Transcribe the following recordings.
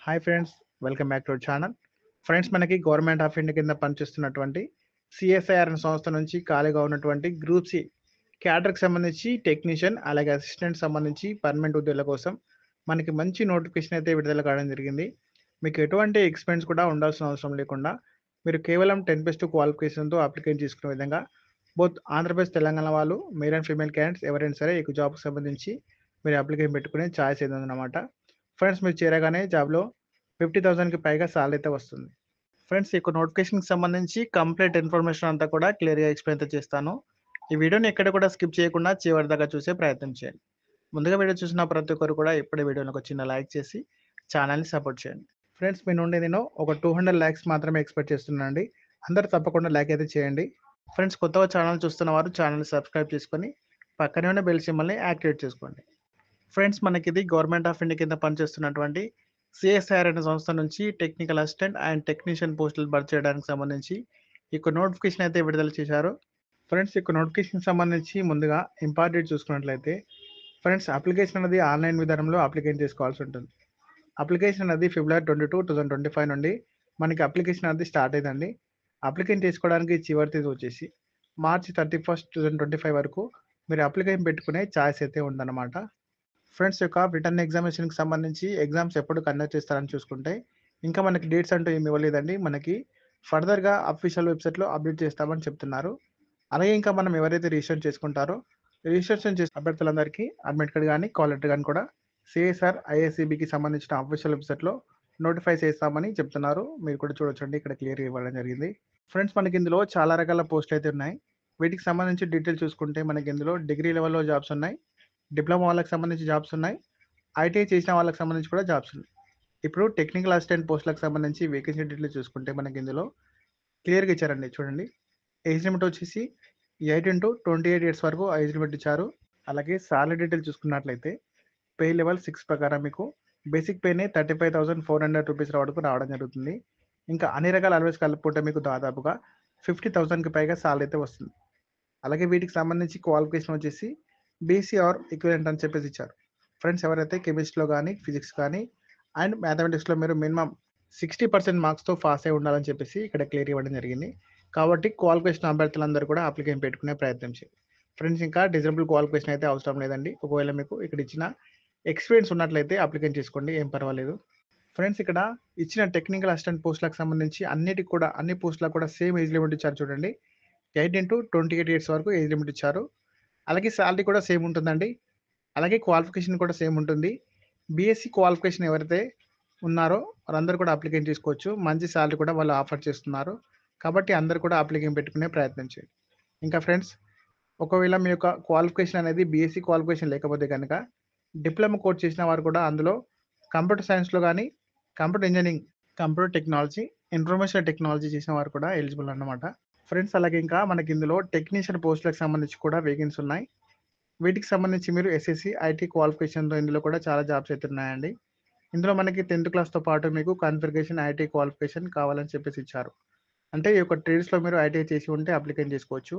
Hi friends, welcome back to our channel. Friends, మనకి government of India కింద పనిచేస్తున్నటువంటి CSIR అనే సంస్థ నుంచి ఖాళీగా ఉన్నటువంటి గ్రూప్ సి క్యాడర్కి సంబంధించి టెక్నీషియన్ అలాగే అసిస్టెంట్ సంబంధించి పర్మనెంట్ ఉద్యోగాల కోసం మనకి మంచి నోటిఫికేషన్ అయితే విడుదల కావడం జరిగింది. మీకు ఎటువంటి ఎక్స్పెన్స్ కూడా ఉండాల్సిన అవసరం లేకుండా మీరు కేవలం 10+ క్వాలిఫికేషన్తో అప్లికేషన్ చేసుకునే విధంగా బోత్ ఆంధ్రప్రదేశ్ తెలంగాణ వాళ్ళు మేల్ అండ్ ఫీమేల్ క్యాండిడేట్స్ ఎవరైనా సరే ఈ జాబ్కి సంబంధించి మీరు అప్లికేషన్ పెట్టుకునే ఛాయిస్ అయితే ఉందన్నమాట. ఫ్రెండ్స్, మీరు చేరగానే జాబ్లో 50,000కి పైగా సాలరీ అయితే వస్తుంది. ఫ్రెండ్స్, ఈ నోటిఫికేషన్కి సంబంధించి కంప్లీట్ ఇన్ఫర్మేషన్ అంతా కూడా క్లియర్గా ఎక్స్ప్లెయిన్ అయితే చేస్తాను. ఈ వీడియోని ఎక్కడ కూడా స్కిప్ చేయకుండా చివరి దాకా చూసే ప్రయత్నం చేయండి. ముందుగా వీడియో చూసిన ప్రతి ఒక్కరు కూడా ఇప్పుడే వీడియోని ఒక చిన్న లైక్ చేసి ఛానల్ని సపోర్ట్ చేయండి. ఫ్రెండ్స్, మీ నుండి నేను ఒక 200 లైక్స్ మాత్రమే ఎక్స్పెక్ట్ చేస్తున్నానండి. అందరూ తప్పకుండా లైక్ అయితే చేయండి. ఫ్రెండ్స్, కొత్తగా ఛానల్ చూస్తున్న వారు ఛానల్ని సబ్స్క్రైబ్ చేసుకొని పక్కనే ఉన్న బెల్ సింబల్ని యాక్టివేట్ చేసుకోండి. ఫ్రెండ్స్, మనకి ఇది గవర్నమెంట్ ఆఫ్ ఇండియా కింద పనిచేస్తున్నటువంటి సిఎస్ఐఆర్ అనే సంస్థ నుంచి టెక్నికల్ అసిస్టెంట్ అండ్ టెక్నీషియన్ పోస్టులు భర్తీ చేయడానికి సంబంధించి ఈ నోటిఫికేషన్ అయితే విడుదల చేశారు. ఫ్రెండ్స్, ఈ నోటిఫికేషన్ సంబంధించి ముందుగా ఇంపార్టెంట్ చూసుకున్నట్లయితే ఫ్రెండ్స్, అప్లికేషన్ అనేది ఆన్లైన్ విధానంలో అప్లికేషన్ చేసుకోవాల్సి ఉంటుంది. అప్లికేషన్ అనేది February 22, 2025 నుండి మనకి అప్లికేషన్ అనేది స్టార్ట్ అయిందండి. అప్లికేషన్ చేసుకోవడానికి చివరి తేదీ వచ్చేసి March 31, 2025 వరకు మీరు అప్లికేషన్ పెట్టుకునే ఛాయిస్ అయితే ఉందన్నమాట. ఫ్రెండ్స్, యొక్క రిటర్న్ ఎగ్జామినేషన్కి సంబంధించి ఎగ్జామ్స్ ఎప్పుడు కండక్ట్ చేస్తారని చూసుకుంటే ఇంకా మనకి డేట్స్ అంటూ ఏమి ఇవ్వలేదండి. మనకి ఫర్దర్గా అఫీషియల్ వెబ్సైట్లో అప్డేట్ చేస్తామని చెప్తున్నారు. అలాగే ఇంకా మనం ఎవరైతే రిజిస్ట్రేషన్ చేసుకుంటారో రిజిస్ట్రేషన్ చేసిన అభ్యర్థులందరికీ అడ్మిట్ కార్డ్ కానీ కాల్ లెటర్ కానీ కూడా సిఎస్ఆర్ ఐఎస్సిబికి సంబంధించిన అఫీషియల్ వెబ్సైట్లో నోటిఫై చేస్తామని చెప్తున్నారు. మీరు కూడా చూడొచ్చండి, ఇక్కడ క్లియర్గా ఇవ్వడం జరిగింది. ఫ్రెండ్స్, మనకి ఇందులో చాలా రకాల పోస్టులు అయితే ఉన్నాయి. వీటికి సంబంధించి డీటెయిల్స్ చూసుకుంటే మనకి ఇందులో డిగ్రీ లెవెల్లో జాబ్స్ ఉన్నాయి, డిప్లొమా వాళ్ళకి సంబంధించి జాబ్స్ ఉన్నాయి, ఐటీఐ చేసిన వాళ్ళకి సంబంధించి కూడా జాబ్స్ ఉన్నాయి. ఇప్పుడు టెక్నికల్ అసిస్టెంట్ పోస్టులకు సంబంధించి వేకెన్సీ డీటెయిల్స్ చూసుకుంటే మనకి ఇందులో క్లియర్గా ఇచ్చారండి. చూడండి, ఏజ్ లిమిట్ వచ్చేసి 18 to 28 ఇయర్స్ వరకు ఏజ్ లిమిట్ ఇచ్చారు. అలాగే సాలరీ డీటెయిల్స్ చూసుకున్నట్లయితే పే లెవెల్ 6 ప్రకారం మీకు బేసిక్ పేనే 35,400 రూపీస్ వరకు రావడం జరుగుతుంది. ఇంకా అన్ని రకాల అలవెన్స్ కలుపుకుంటే మీకు దాదాపుగా 50,000కి పైగా సాలరీ అయితే వస్తుంది. అలాగే వీటికి సంబంధించి క్వాలిఫికేషన్ వచ్చేసి బీసీ ఆర్ ఈక్వివలెంట్ అని చెప్పేసి ఇచ్చారు. ఫ్రెండ్స్, ఎవరైతే కెమిస్ట్రీలో కానీ ఫిజిక్స్ కానీ అండ్ మ్యాథమెటిక్స్లో మీరు మినిమం 60% మార్క్స్తో పాస్ అయి ఉండాలని చెప్పేసి ఇక్కడ క్లియర్ ఇవ్వడం జరిగింది. కాబట్టి క్వాలిఫికేషన్ అభ్యర్థులందరూ కూడా అప్లికేషన్ పెట్టుకునే ప్రయత్నం చేయండి. ఫ్రెండ్స్, ఇంకా డిజరబుల్ క్వాలిఫికేషన్ అయితే అవసరం లేదండి. ఒకవేళ మీకు ఇక్కడ ఇచ్చిన ఎక్స్పీరియన్స్ ఉన్నట్లయితే అప్లికేషన్ చేసుకోండి, ఏం పర్వాలేదు. ఫ్రెండ్స్, ఇక్కడ ఇచ్చిన టెక్నికల్ అసిస్టెంట్ పోస్టులకు సంబంధించి అన్ని పోస్టులకు కూడా సేమ్ ఏజ్ లిమిట్ ఇచ్చారు. చూడండి, 18 to 28 ఇయర్స్ వరకు ఏజ్ లిమిట్ ఇచ్చారు. అలాగే శాలరీ కూడా సేమ్ ఉంటుందండి. అలాగే క్వాలిఫికేషన్ కూడా సేమ్ ఉంటుంది. బీఎస్సీ క్వాలిఫికేషన్ ఎవరైతే ఉన్నారో వాళ్ళందరూ కూడా అప్లికేషన్ చేసుకోవచ్చు. మంచి శాలరీ కూడా వాళ్ళు ఆఫర్ చేస్తున్నారు. కాబట్టి అందరూ కూడా అప్లికేషన్ పెట్టుకునే ప్రయత్నం చేయండి. ఇంకా ఫ్రెండ్స్, ఒకవేళ మీ యొక్క క్వాలిఫికేషన్ అనేది బీఎస్సీ క్వాలిఫికేషన్ లేకపోతే కనుక డిప్లొమా కోర్స్ చేసిన వారు కూడా అందులో కంప్యూటర్ సైన్స్లో కానీ computer engineering, computer technology, information technology చేసిన వారు కూడా ఎలిజిబుల్ అన్నమాట. ఫ్రెండ్స్, అలాగే ఇంకా మనకి ఇందులో టెక్నీషియన్ పోస్టులకు సంబంధించి కూడా వేకెన్సీ ఉన్నాయి. వీటికి సంబంధించి మీరు ఎస్ఎస్సి ఐటీ క్వాలిఫికేషన్తో ఇందులో కూడా చాలా జాబ్స్ అయితే ఉన్నాయండి. ఇందులో మనకి 10th క్లాస్తో పాటు మీకు కాన్ఫిగరేషన్ ఐటీ క్వాలిఫికేషన్ కావాలని చెప్పేసి ఇచ్చారు. అంటే ఈ యొక్క ట్రేడ్స్లో మీరు ఐటీఐ చేసి ఉంటే అప్లికేషన్ చేసుకోవచ్చు.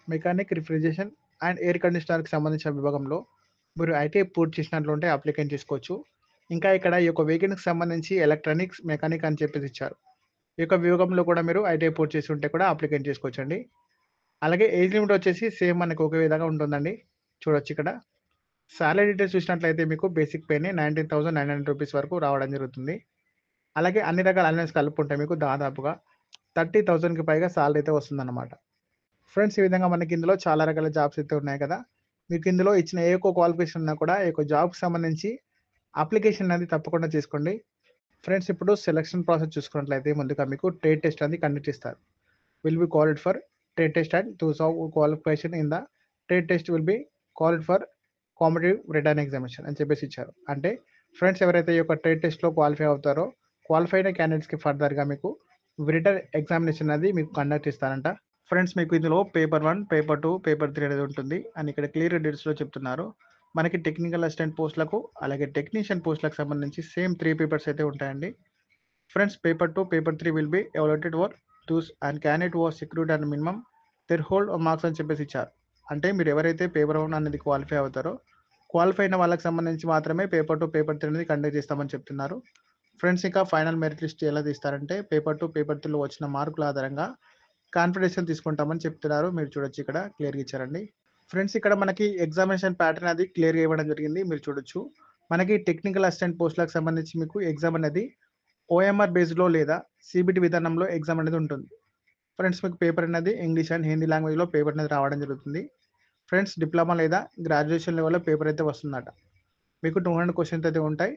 మెకానిక్, రిఫ్రిజరేషన్ అండ్ ఎయిర్ కండిషనర్కి సంబంధించిన విభాగంలో మీరు ఐటీఐ పూర్తి చేసినట్లు ఉంటే అప్లికేషన్ చేసుకోవచ్చు. ఇంకా ఇక్కడ ఈ యొక్క వేకెన్సీకి సంబంధించి ఎలక్ట్రానిక్స్, మెకానిక్ అని చెప్పేసి ఇచ్చారు. ఈ యొక్క విభాగంలో కూడా మీరు ఐటీఐ పూర్తి చేసి ఉంటే కూడా అప్లికేషన్ చేసుకోవచ్చండి. అలాగే ఏజ్ లిమిట్ వచ్చేసి సేమ్ మనకు ఒకే విధంగా ఉంటుందండి. చూడొచ్చు, ఇక్కడ సాలరీ డీటెయిల్స్ చూసినట్లయితే మీకు బేసిక్ పేనే 19,900 రూపీస్ వరకు రావడం జరుగుతుంది. అలాగే అన్ని రకాల అలవెన్స్ కలుపుకుంటే మీకు దాదాపుగా 30,000కి పైగా సాలరీ అయితే వస్తుందన్నమాట. ఫ్రెండ్స్, ఈ విధంగా మనకి ఇందులో చాలా రకాల జాబ్స్ అయితే ఉన్నాయి కదా. మీకు ఇందులో ఇచ్చిన ఏ ఒక్క క్వాలిఫికేషన్ ఉన్నా కూడా ఈ యొక్క జాబ్కి సంబంధించి అప్లికేషన్ అనేది తప్పకుండా చేసుకోండి. ఫ్రెండ్స్, ఇప్పుడు సెలక్షన్ ప్రాసెస్ చూసుకున్నట్లయితే ముందుగా మీకు ట్రేడ్ టెస్ట్ అనేది కండక్ట్ చేస్తారు. Will be called for trade test and to solve qualification in the trade test will be called for competitive written examination అని చెప్పేసి ఇచ్చారు. అంటే ఫ్రెండ్స్, ఎవరైతే ఈ యొక్క ట్రేడ్ టెస్ట్లో క్వాలిఫై అవుతారో క్వాలిఫై అయిన క్యాండిడేట్స్కి ఫర్దర్గా మీకు రిటర్న్ ఎగ్జామినేషన్ అనేది మీకు కండక్ట్ ఇస్తారంట. ఫ్రెండ్స్, మీకు ఇందులో పేపర్ 1, పేపర్ 2, పేపర్ 3 అనేది ఉంటుంది అని ఇక్కడ క్లియర్ డీటెయిల్స్లో చెప్తున్నారు. మనకి టెక్నికల్ అసిస్టెంట్ పోస్టులకు అలాగే టెక్నీషియన్ పోస్టులకు సంబంధించి సేమ్ 3 పేపర్స్ అయితే ఉంటాయండి. Friends, paper 2, paper 3 will be evaluated for those and candidate was secured and minimum there hold marks అని చెప్పేసి ఇచ్చారు. అంటే మీరు ఎవరైతే పేపర్ 1 అనేది క్వాలిఫై అవుతారో క్వాలిఫై అయిన వాళ్ళకి సంబంధించి మాత్రమే పేపర్ 2, పేపర్ 3 అనేది కండక్ట్ చేస్తామని చెప్తున్నారు. ఫ్రెండ్స్ ఇంకా ఫైనల్ మెరిట్ లిస్ట్ ఎలా తీస్తారంటే పేపర్ 2, పేపర్ 3లో వచ్చిన మార్కుల ఆధారంగా కాన్ఫిడెన్షియల్ తీసుకుంటామని చెప్తున్నారు. మీరు చూడొచ్చు ఇక్కడ క్లియర్‌గా ఇచ్చారండి. ఫ్రెండ్స్ ఇక్కడ మనకి ఎగ్జామినేషన్ ప్యాటర్న్ అది క్లియర్‌గా ఇవ్వడం జరిగింది. మీరు చూడొచ్చు. మనకి టెక్నికల్ అసిస్టెంట్ పోస్టులకు సంబంధించి మీకు ఎగ్జామ్ అనేది ఓఎంఆర్ బేస్డ్‌లో లేదా సీబీటీ విధానంలో ఎగ్జామ్ అనేది ఉంటుంది. ఫ్రెండ్స్ మీకు పేపర్ అనేది ఇంగ్లీష్ అండ్ హిందీ లాంగ్వేజ్‌లో పేపర్ అనేది రావడం జరుగుతుంది. ఫ్రెండ్స్ డిప్లొమా లేదా గ్రాడ్యుయేషన్ లెవెల్‌లో పేపర్ అయితే వస్తుందట. మీకు 200 క్వెషన్స్ అయితే ఉంటాయి.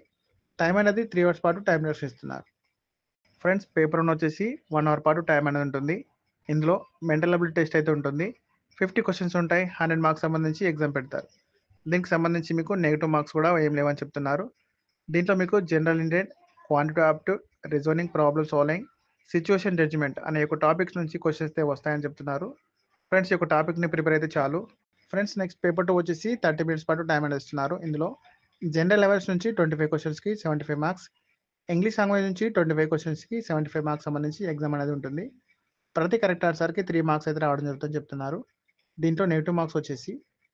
టైం అనేది 3 అవర్స్ పాటు టైం డ్యూరేషన్ ఇస్తున్నారు. ఫ్రెండ్స్ పేపర్ 1 వచ్చేసి 1 అవర్ పాటు టైం అనేది ఉంటుంది. ఇందులో మెంటల్ అబిలిటీ టెస్ట్ అయితే ఉంటుంది. 50 క్వెషన్స్ ఉంటాయి. 100 మార్క్స్ సంబంధించి ఎగ్జామ్ పెడతారు. దీనికి సంబంధించి మీకు నెగెటివ్ మార్క్స్ కూడా ఏం లేవని చెప్తున్నారు. దీంట్లో మీకు general intelligence, quantitative aptitude, reasoning, problem solving, situation judgement అనే ఒక టాపిక్స్ నుంచి క్వెషన్స్ అయితే వస్తాయని చెప్తున్నారు. ఫ్రెండ్స్ ఈ యొక్క టాపిక్‌ని ప్రిపేర్ అయితే చాలు. ఫ్రెండ్స్ నెక్స్ట్ పేపర్ 2 వచ్చేసి 30 మినిట్స్ పాటు టైం అనేది ఇస్తున్నారు. ఇందులో జనరల్ అవేర్నెస్ నుంచి 25 క్వెషన్స్‌కి 75 మార్క్స్, ఇంగ్లీష్ లాంగ్వేజ్ నుంచి 25 క్వెషన్స్‌కి 75 మార్క్స్ సంబంధించి ఎగ్జామ్ అనేది ఉంటుంది. ప్రతి కరెక్ట్ ఆన్సర్‌కి 3 మార్క్స్ అయితే రావడం జరుగుతుందని చెప్తున్నారు. దీంట్లో నెగెటివ్ మార్క్స్ వచ్చేసి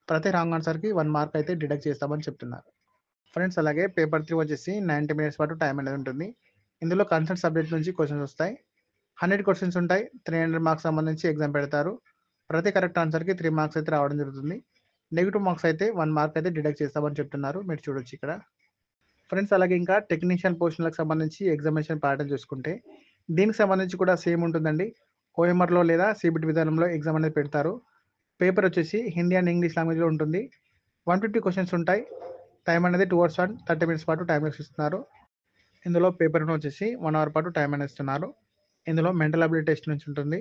ప్రతి రాంగ్ ఆన్సర్‌కి 1 మార్క్ అయితే డిడక్ట్ చేస్తామని చెప్తున్నారు. ఫ్రెండ్స్ అలాగే పేపర్ 3 వచ్చేసి 90 మినిట్స్ పాటు టైం అనేది ఉంటుంది. ఇందులో కన్సర్న్ సబ్జెక్ట్ నుంచి క్వెషన్స్ వస్తాయి. 100 క్వెషన్స్ ఉంటాయి. 300 మార్క్స్ సంబంధించి ఎగ్జామ్ పెడతారు. ప్రతి కరెక్ట్ ఆన్సర్‌కి 3 మార్క్స్ అయితే రావడం జరుగుతుంది. నెగెటివ్ మార్క్స్ అయితే 1 మార్క్ అయితే డిడక్ట్ చేస్తామని చెప్తున్నారు. మీరు చూడొచ్చు ఇక్కడ. ఫ్రెండ్స్ అలాగే ఇంకా టెక్నీషియన్ పోస్టులకు సంబంధించి ఎగ్జామినేషన్ ప్యాటర్న్ చూసుకుంటే దీనికి సంబంధించి కూడా సేమ్ ఉంటుందండి. ఓఎంఆర్‌లో లేదా సీబీటీ విధానంలో ఎగ్జామ్ అనేది పెడతారు. పేపర్ వచ్చేసి హిందీ అండ్ ఇంగ్లీష్ లాంగ్వేజ్‌లో ఉంటుంది. 150 క్వెషన్స్ ఉంటాయి. టైం అనేది 2 అవర్స్ అండ్ 30 మినిట్స్ పాటు టైం ఇస్తున్నారు. ఇందులో పేపర్ 1 వచ్చేసి 1 అవర్ పాటు టైం అనేది ఇస్తున్నారు. ఇందులో మెంటల్ అబిలిటీ టెస్ట్ నుంచి ఉంటుంది.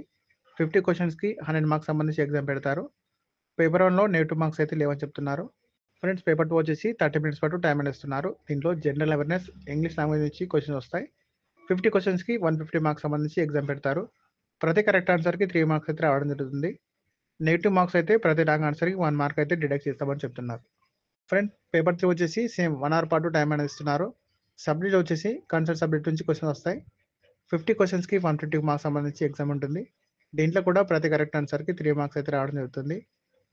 50 క్వెషన్స్‌కి 100 మార్క్స్ సంబంధించి ఎగ్జామ్ పెడతారు. పేపర్ 1లో నెగెటివ్ మార్క్స్ అయితే లేవని చెప్తున్నారు. ఫ్రెండ్స్ పేపర్ 2 వచ్చేసి 30 మినిట్స్ పాటు టైం అనేది ఇస్తున్నారు. దీంట్లో జనరల్ అవేర్నెస్, ఇంగ్లీష్ లాంగ్వేజ్ నుంచి క్వెషన్స్ వస్తాయి. 50 క్వెషన్స్‌కి 150 మార్క్స్ సంబంధించి ఎగ్జామ్ పెడతారు. ప్రతి కరెక్ట్ ఆన్సర్‌కి 3 మార్క్స్ అయితే రావడం జరుగుతుంది. నెగెటివ్ మార్క్స్ అయితే ప్రతి రాంగ్ ఆన్సర్‌కి 1 మార్క్ అయితే డిడక్ట్ చేస్తామని చెప్తున్నారు. ఫ్రెండ్ పేపర్ 3 వచ్చేసి సేమ్ 1 అవర్ పాటు టైం అనేది ఇస్తున్నారు. సబ్జెక్ట్ వచ్చేసి కన్సర్న్ సబ్జెక్ట్ నుంచి క్వెషన్స్ వస్తాయి. 50 క్వెషన్స్‌కి 150 మార్క్స్ సంబంధించి ఎగ్జామ్ ఉంటుంది. దీంట్లో కూడా ప్రతి కరెక్ట్ ఆన్సర్‌కి 3 మార్క్స్ అయితే రావడం జరుగుతుంది.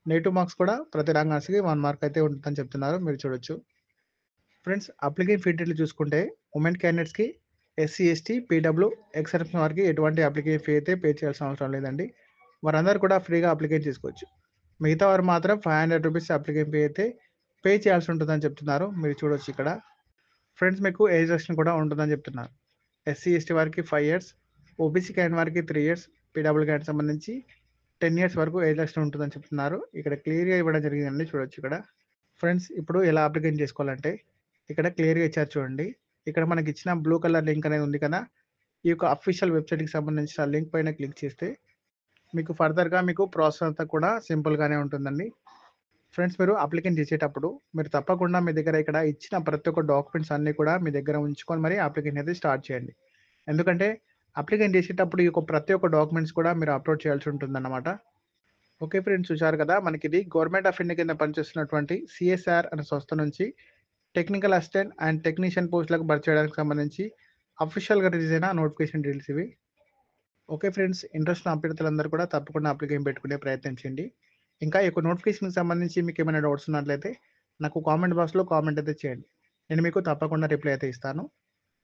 నెగెటివ్ మార్క్స్ కూడా ప్రతి రాంగ్ ఆన్సర్‌కి 1 మార్క్ అయితే ఉంటుందని చెప్తున్నారు. మీరు చూడొచ్చు. ఫ్రెండ్స్ అప్లికేషన్ ఫీ డీటెయిల్స్ చూసుకుంటే ఉమెన్ క్యాండిడేట్స్‌కి SC, ST, PW, ex service వారికి ఎటువంటి అప్లికేషన్ ఫీ అయితే పే చేయాల్సిన అవసరం లేదండి. వారందరూ కూడా ఫ్రీగా అప్లికేషన్ చేసుకోవచ్చు. మిగతా వారు మాత్రం రూ. 500 అప్లికేషన్ ఫీ అయితే పే చేయాల్సి ఉంటుందని చెప్తున్నారు. మీరు చూడొచ్చు ఇక్కడ. ఫ్రెండ్స్ మీకు ఏజ్ రెస్ట్రిక్షన్ కూడా ఉంటుందని చెప్తున్నారు. ఎస్సీ, ఎస్టీ వారికి 5 ఇయర్స్, ఓబీసీ క్యాండిడేట్ వారికి 3 ఇయర్స్, పీడబ్ల్యూ క్యాండిడేట్ సంబంధించి 10 ఇయర్స్ వరకు ఏజ్ రెస్ట్రిక్షన్ ఉంటుందని చెప్తున్నారు. ఇక్కడ క్లియర్‌గా ఇవ్వడం జరిగిందండి. చూడొచ్చు ఇక్కడ. ఫ్రెండ్స్ ఇప్పుడు ఎలా అప్లికేషన్ చేసుకోవాలంటే ఇక్కడ క్లియర్‌గా ఇచ్చారు చూడండి. ఇక్కడ మనకి ఇచ్చిన బ్లూ కలర్ లింక్ అనేది ఉంది కదా! ఈ యొక్క అఫీషియల్ వెబ్‌సైట్‌కి సంబంధించిన లింక్ పైన క్లిక్ చేస్తే మీకు ఫర్దర్‌గా మీకు ప్రాసెస్ అంతా కూడా సింపుల్‌గానే ఉంటుందండి. ఫ్రెండ్స్ మీరు అప్లికేషన్ చేసేటప్పుడు మీరు తప్పకుండా మీ దగ్గర ఇక్కడ ఇచ్చిన ప్రతి ఒక్క డాక్యుమెంట్స్ అన్నీ కూడా మీ దగ్గర ఉంచుకొని మరి అప్లికేషన్ అయితే స్టార్ట్ చేయండి. ఎందుకంటే అప్లికేషన్ చేసేటప్పుడు ఈ యొక్క ప్రతి ఒక్క డాక్యుమెంట్స్ కూడా మీరు అప్లోడ్ చేయాల్సి ఉంటుందన్నమాట. ఓకే ఫ్రెండ్స్ చూశారు కదా! మనకిది గవర్నమెంట్ ఆఫ్ ఇండియా కింద పనిచేస్తున్నటువంటి సీఎస్ఆర్ అనే సంస్థ నుంచి టెక్నికల్ అసిస్టెంట్ అండ్ టెక్నీషియన్ పోస్టులకు భర్తీ చేయడానికి సంబంధించి అఫీషియల్‌గా రిలీజ్ అయిన నోటిఫికేషన్ డీటెయిల్స్ ఇవి. ఓకే ఫ్రెండ్స్ ఇంట్రెస్ట్ ఉన్న అభ్యర్థులందరూ కూడా తప్పకుండా అప్లికేషన్ పెట్టుకునే ప్రయత్నం చేయండి. ఇంకా ఈ యొక్క నోటిఫికేషన్‌కి సంబంధించి మీకు ఏమైనా డౌట్స్ ఉన్నట్లయితే నాకు కామెంట్ బాక్స్‌లో కామెంట్ అయితే చేయండి. నేను మీకు తప్పకుండా రిప్లై అయితే ఇస్తాను.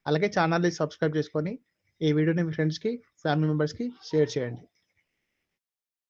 అలాగే ఛానల్‌ని సబ్స్క్రైబ్ చేసుకొని ఈ వీడియోని మీ ఫ్రెండ్స్‌కి, ఫ్యామిలీ మెంబర్స్‌కి షేర్ చేయండి.